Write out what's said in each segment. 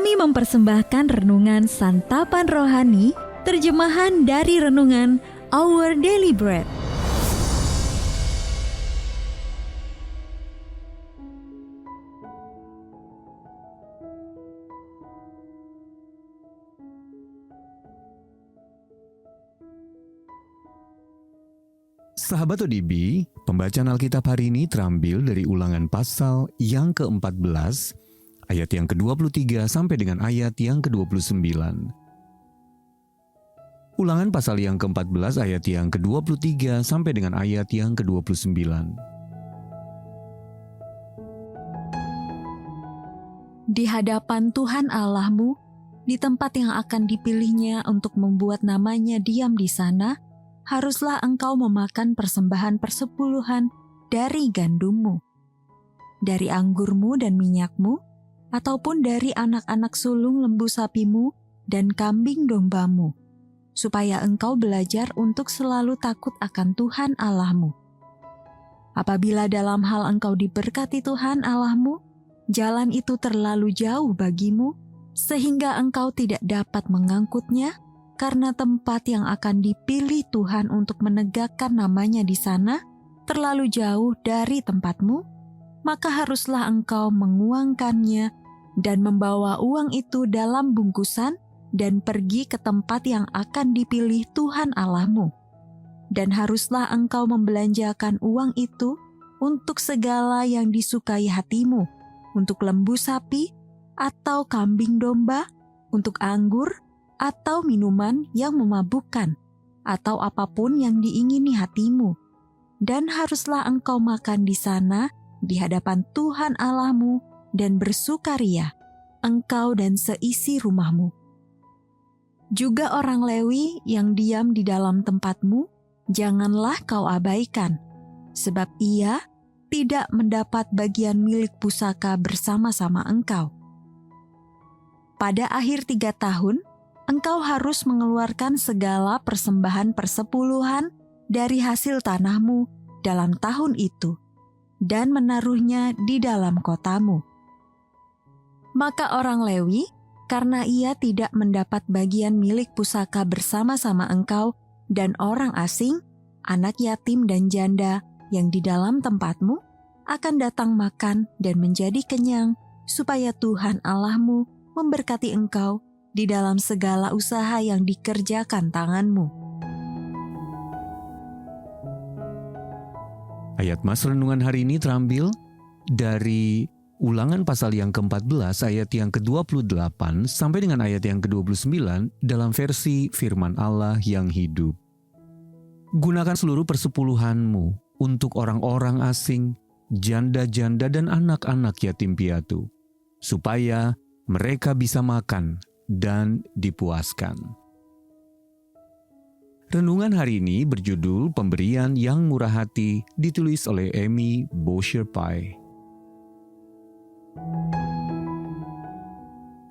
Kami mempersembahkan renungan santapan rohani, terjemahan dari renungan Our Daily Bread. Sahabat ODB, pembacaan Alkitab hari ini terambil dari Ulangan pasal yang ke-14, ayat yang ke-23 sampai dengan ayat yang ke-29. Ulangan pasal yang ke-14 ayat yang ke-23 sampai dengan ayat yang ke-29. Di hadapan Tuhan Allahmu, di tempat yang akan dipilihnya untuk membuat namanya diam di sana, haruslah engkau memakan persembahan persepuluhan dari gandummu, dari anggurmu dan minyakmu, ataupun dari anak-anak sulung lembu sapimu dan kambing dombamu, supaya engkau belajar untuk selalu takut akan Tuhan Allahmu. Apabila dalam hal engkau diberkati Tuhan Allahmu, jalan itu terlalu jauh bagimu, sehingga engkau tidak dapat mengangkutnya, karena tempat yang akan dipilih Tuhan untuk menegakkan namanya di sana terlalu jauh dari tempatmu, maka haruslah engkau menguangkannya dan membawa uang itu dalam bungkusan dan pergi ke tempat yang akan dipilih Tuhan Allahmu. Dan haruslah engkau membelanjakan uang itu untuk segala yang disukai hatimu, untuk lembu sapi atau kambing domba, untuk anggur, atau minuman yang memabukkan, atau apapun yang diingini hatimu. Dan haruslah engkau makan di sana, di hadapan Tuhan Allahmu, dan bersukaria, engkau dan seisi rumahmu. Juga orang Lewi yang diam di dalam tempatmu, janganlah kau abaikan, sebab ia tidak mendapat bagian milik pusaka bersama-sama engkau. Pada akhir 3 tahun, engkau harus mengeluarkan segala persembahan persepuluhan dari hasil tanahmu dalam tahun itu, dan menaruhnya di dalam kotamu. Maka orang Lewi, karena ia tidak mendapat bagian milik pusaka bersama-sama engkau dan orang asing, anak yatim dan janda yang di dalam tempatmu, akan datang makan dan menjadi kenyang, supaya Tuhan Allahmu memberkati engkau di dalam segala usaha yang dikerjakan tanganmu. Ayat Mas renungan hari ini terambil dari Ulangan pasal yang ke-14 ayat yang ke-28 sampai dengan ayat yang ke-29 dalam versi Firman Allah yang hidup. Gunakan seluruh persepuluhanmu untuk orang-orang asing, janda-janda dan anak-anak yatim piatu, supaya mereka bisa makan dan dipuaskan. Renungan hari ini berjudul Pemberian yang Murah Hati, ditulis oleh Amy Bosher-Pai.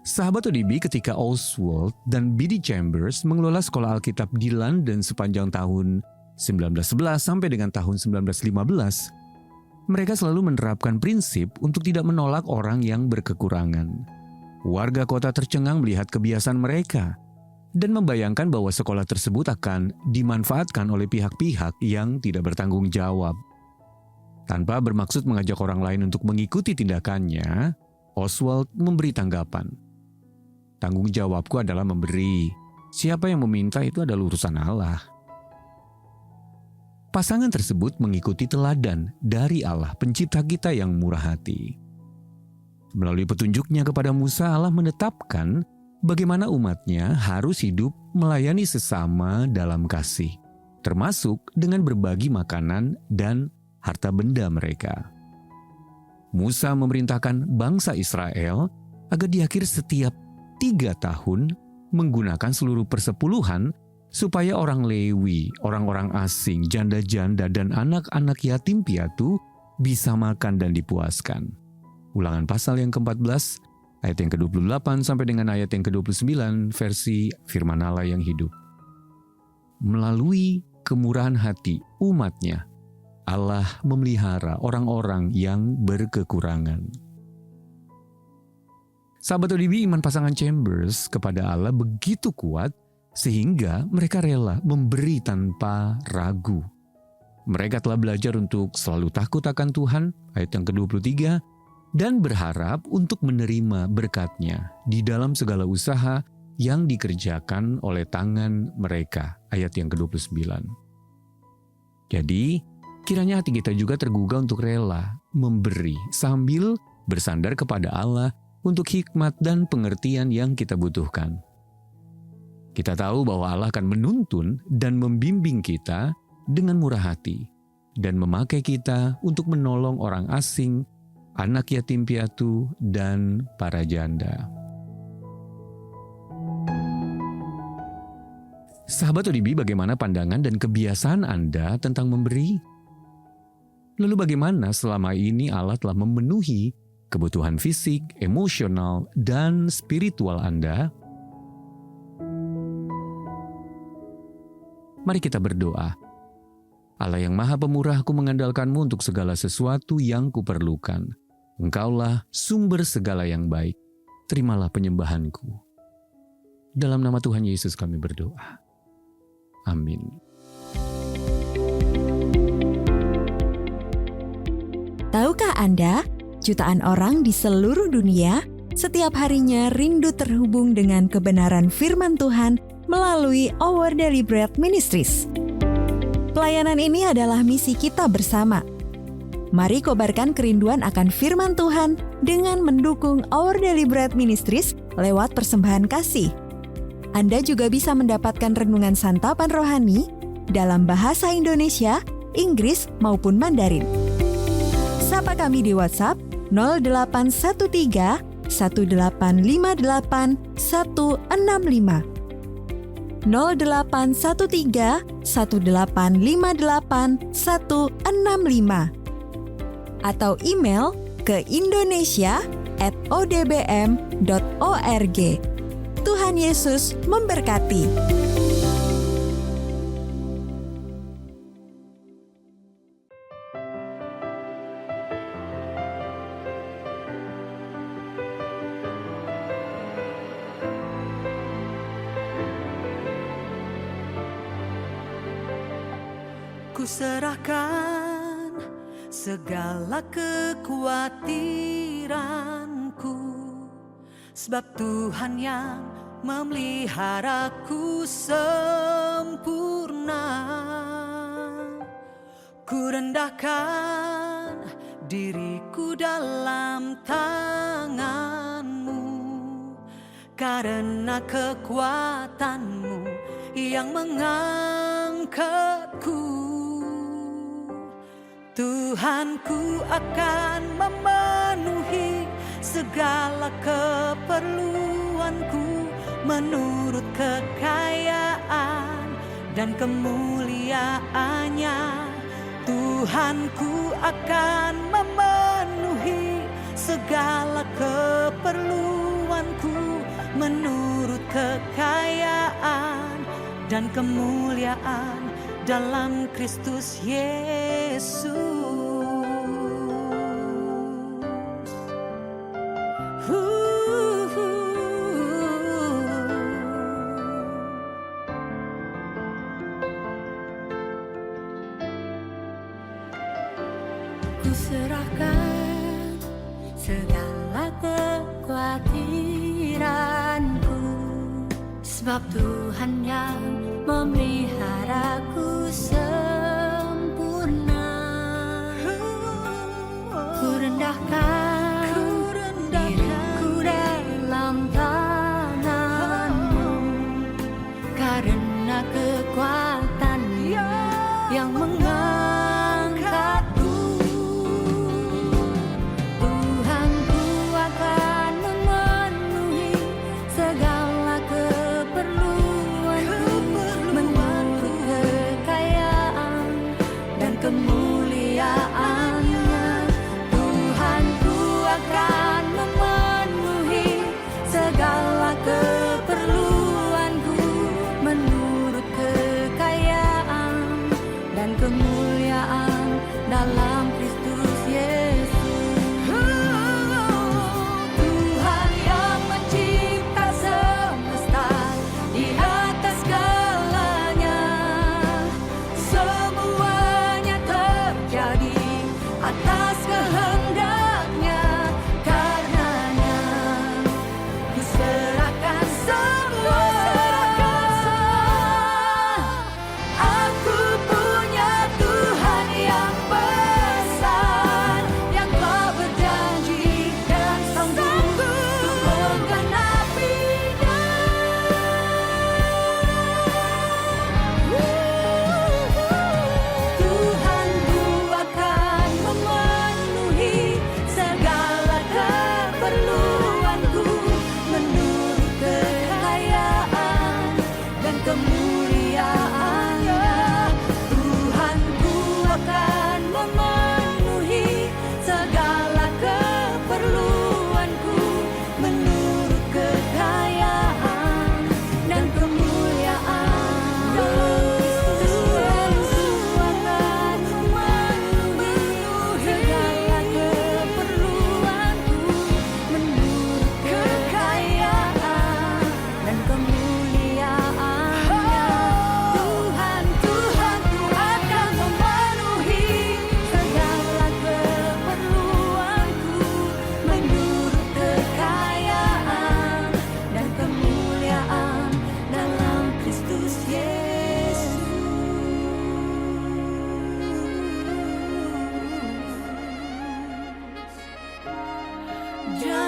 Sahabat ODB, ketika Oswald dan B.D. Chambers mengelola sekolah Alkitab di London sepanjang tahun 1911 sampai dengan tahun 1915, mereka selalu menerapkan prinsip untuk tidak menolak orang yang berkekurangan. Warga kota tercengang melihat kebiasaan mereka dan membayangkan bahwa sekolah tersebut akan dimanfaatkan oleh pihak-pihak yang tidak bertanggung jawab. Tanpa bermaksud mengajak orang lain untuk mengikuti tindakannya, Oswald memberi tanggapan. Tanggung jawabku adalah memberi. Siapa yang meminta itu adalah urusan Allah. Pasangan tersebut mengikuti teladan dari Allah, pencipta kita yang murah hati. Melalui petunjuknya kepada Musa, Allah menetapkan bagaimana umatnya harus hidup melayani sesama dalam kasih, termasuk dengan berbagi makanan dan harta benda mereka. Musa memerintahkan bangsa Israel agar di akhir setiap 3 tahun menggunakan seluruh persepuluhan supaya orang Lewi, orang-orang asing, janda-janda dan anak-anak yatim piatu bisa makan dan dipuaskan. Ulangan pasal yang ke-14 ayat yang ke-28 sampai dengan ayat yang ke-29 versi Firman Allah yang hidup. Melalui kemurahan hati umatnya, Allah memelihara orang-orang yang berkekurangan. Sahabat ODB, iman pasangan Chambers kepada Allah begitu kuat sehingga mereka rela memberi tanpa ragu. Mereka telah belajar untuk selalu takut akan Tuhan, ayat yang ke-23, dan berharap untuk menerima berkat-Nya di dalam segala usaha yang dikerjakan oleh tangan mereka, ayat yang ke-29. Jadi, kiranya hati kita juga tergugah untuk rela memberi sambil bersandar kepada Allah untuk hikmat dan pengertian yang kita butuhkan. Kita tahu bahwa Allah akan menuntun dan membimbing kita dengan murah hati dan memakai kita untuk menolong orang asing, anak yatim piatu, dan para janda. Sahabat ODB, bagaimana pandangan dan kebiasaan Anda tentang memberi? Lalu bagaimana selama ini Allah telah memenuhi kebutuhan fisik, emosional, dan spiritual Anda? Mari kita berdoa. Allah yang Maha Pemurah, aku mengandalkan-Mu untuk segala sesuatu yang kuperlukan. Engkaulah sumber segala yang baik. Terimalah penyembahanku. Dalam nama Tuhan Yesus kami berdoa. Amin. Tahukah Anda, jutaan orang di seluruh dunia setiap harinya rindu terhubung dengan kebenaran firman Tuhan melalui Our Daily Bread Ministries. Pelayanan ini adalah misi kita bersama. Mari kobarkan kerinduan akan firman Tuhan dengan mendukung Our Daily Bread Ministries lewat persembahan kasih. Anda juga bisa mendapatkan renungan santapan rohani dalam bahasa Indonesia, Inggris, maupun Mandarin. Sapa kami di WhatsApp 0813 1858 165. 0813 1858 165 atau email ke indonesia@odbm.org. Tuhan Yesus memberkati. Ku serahkan segala kekhawatiranku, sebab Tuhan yang memeliharaku sempurna. Ku rendahkan diriku dalam tangan-Mu, karena kekuatan-Mu yang mengangkatku. Tuhanku akan memenuhi segala keperluanku menurut kekayaan dan kemuliaan-Nya. Tuhanku akan memenuhi segala keperluanku menurut kekayaan dan kemuliaan dalam Kristus Yesus. Ku serahkan segala kekhawatiranku, sebab Tuhan yang memeliharaku sempurna. Ku rendahkan diriku dalam tangan-Mu, karena kekuatan-Mu yang mengangkatku. Tuhanku akan memenuhi segala keperluanku menurut kekayaan dan kemuliaan-Nya. Tuhanku akan memenuhi segala keperluanku menurut kekayaan dan kemuliaan dalam Kristus Yesus. Tuhan yang Jangan